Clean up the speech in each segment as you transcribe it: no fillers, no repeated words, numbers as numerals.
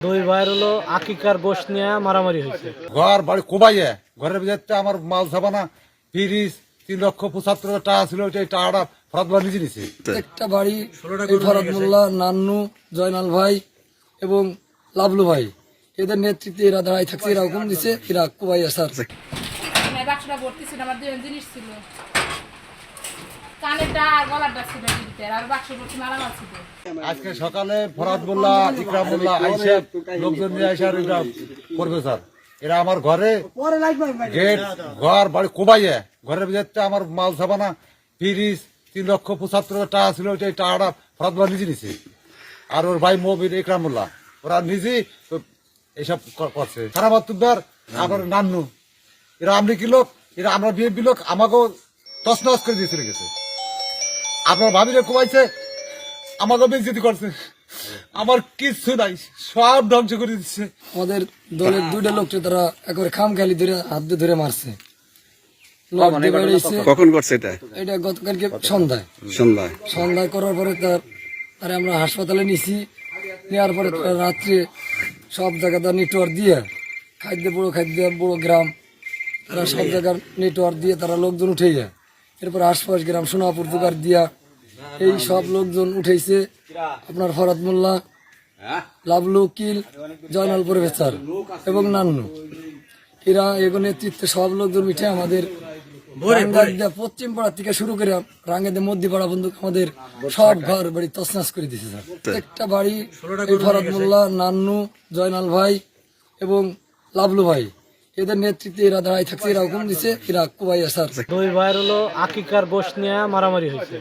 দুই ভাইয়ের হলো আকিকার গোশ নিয়ে মারামারি হয়েছে। ঘর বাড়ি কোবাইয়ে ঘরের ভিতরে আমার মাল ছাপানা ফ্রিজ 3,75,000 টাকা ছিল, ওই টাকাটা ফরাদ নিজে নিছে। একটা বাড়ি ফরাদ মোল্লা, নান্নু, জয়নাল ভাই এবং লাবলু ভাই, এদের নেতৃত্বে এরা দাঁড়াই থাকছে, এরা হুকুম দিছে, এরা কোবাইয়া স্যার। বাক্সটা ভর্তি ছিল, আমার দুজন জিনিস ছিল, কানেরটা আর গলারটা ছিল, আর বাক্স ভর্তি মালামাল ছিল। আজকে সকালে ফরাদ মোল্লা, ইকরাম মোল্লা আইসা লোকজন নিয়ে আইসা এটা করবে স্যার। এরা আমার ঘরে গেট ঘর বাড়ি কোবাইয়ে ঘরের ভিতরে আমার মাল ছাপানা ফ্রিজ 3,75,000 টাকা ছিল, ওই টাকাটা ফরাদ নিজে নিছে। আর ওর ভাই মবির, ইকরাম মোল্লা, ওরা নিজে এইসব করছে। সারা মাতুব্বার আমার নান্নু, এরা আমলি কি লোক, এরা আমরা বিএনপি লোক, আমাকেও তছনছ করে দিয়ে চলে গেছে। আপনার ভাবিরে কোবাইছে, আমাকেও বেইজ্জতি করছে, আমার কিচ্ছু নাই, সব ধ্বংস করে দিচ্ছে। আমাদের দলের দুইটা লোককে তারা একেবারে খাম খালি ধরে হাত দিয়ে ধরে মারছে। কখন করছে এটা? এটা গতকালকে সন্ধ্যায় করার পরে তারা আমরা হাসপাতালে নিছি। নেওয়ার পরে তারা রাত্রে সব জায়গায় নেটওয়ার্ক দিয়ে বড় গ্রাম, তারা সব জায়গার নেটওয়ার্ক দিয়ে তারা লোকজন উঠে যায়। এরপর আশপাশ গ্রাম সোনাপুর দুগার দিয়া এই সব লোকজন উঠেছে। আপনার ফরাদ মোল্লা, লাবলু, কিল, জয়নাল প্রফেসর এবং নান্নু, এরা এগুলো নেতৃত্বে সব লোকজন উঠে আমাদের পশ্চিম পাড়া থেকে শুরু করে রাঙ্গাদের মধ্যপাড়া বন্ধু আমাদের সব ঘর বাড়ি তছনছ করে দিয়েছে স্যার। একটা বাড়ি ফরাদ মোল্লা, নান্নু, জয়নাল ভাই এবং লাবলু ভাই, এদের নেতৃত্বে এরা দাঁড়াই থাকছে, এরা হুকুম দিছে, এরা কোবাইয়া স্যার। দুই ভাইয়ের হলো আকিকার গোশ নিয়ে মারামারি হয়েছে।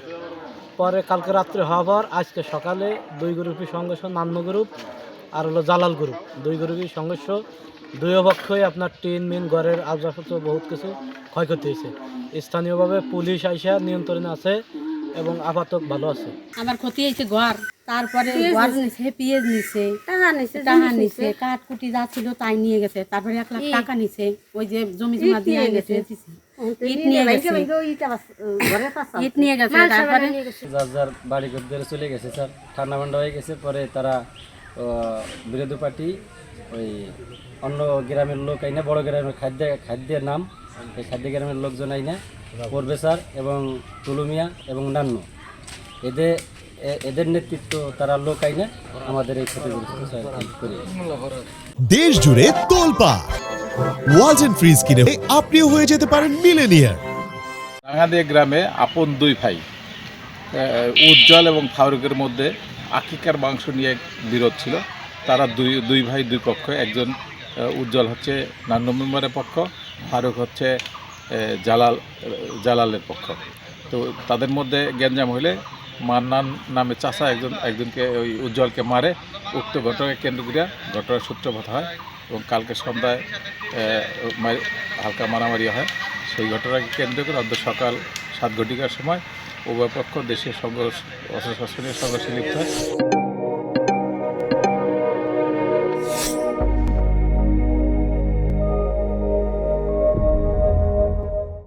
পরে কালকে রাত্রে হওয়ার পর আজকে সকালে দুই গ্রুপই সংঘর্ষ, নান্নু গ্রুপ আর হলো জালাল গ্রুপ, দুই গ্রুপই সংঘর্ষ। দুই পক্ষই আপনার টিন মিন ঘরের আসবাবপত্র বহুত কিছু ক্ষয়ক্ষতি হয়েছে। স্থানীয়ভাবে পুলিশ আইসা নিয়ন্ত্রণে আছে এবং আপাতত ভালো আছে। আমার ক্ষতি হয়েছে ঘর, তারপরে ঘর নিছে, পিএস নিছে, টাকা নিছে, কাঠকুটি যা ছিল তাই নিয়ে গেছে। তারপরে 1 লাখ টাকা নিছে, ওই যে জমি জমা দিয়ে গেছে, ইট নিয়ে গেছে, ইট নিয়ে গেছে। তারপরে যার যার বাড়ি ঘর চলে গেছে স্যার, ঠান্ডা মান্ডা হয়ে গেছে। পরে তারা বিরোধী পার্টি ওই অন্য গ্রামের লোক আইনা, বড় গ্রামের খাদ্যের নাম, এই খাদ্য গ্রামের লোকজন আইনা করবে স্যার, এবং তুলুমিয়া এবং নান্নু, এদের নেতৃত্ব তারা লোক আইনা আমাদের এই ক্ষতিগ্রস্ত করে। দেশ জুড়ে তোলপা ওয়ালটন ফ্রিজ কিনে আপনিও হয়ে যেতে পারেন মিলেনিয়ার। রাঙ্গাদিয়া গ্রামে আপন দুই ভাই উজ্জ্বল এবং ফারুকের মধ্যে আকিকার মাংস নিয়ে বিরোধ ছিল। তারা দুই ভাই দুই পক্ষ, একজন উজ্জ্বল হচ্ছে নান্নু মেম্বারের পক্ষ, ফারুক হচ্ছে জালালের পক্ষ। তো তাদের মধ্যে গ্যাঞ্জাম হলে মান্নান নামে চাষা একজনকে ওই উজ্জ্বলকে মারে। উক্ত ঘটনাকে কেন্দ্র করে ঘটনার সূত্রপাত হয় এবং কালকে সন্ধ্যায় হালকা মারামারি হয়। সেই ঘটনাকে কেন্দ্র করে অর্ধ সকাল 7 ঘটিকার সময় উভয় পক্ষ দেশের অস্ত্র শস্ত্র নিয়ে সংঘর্ষে লিপ্ত হয়।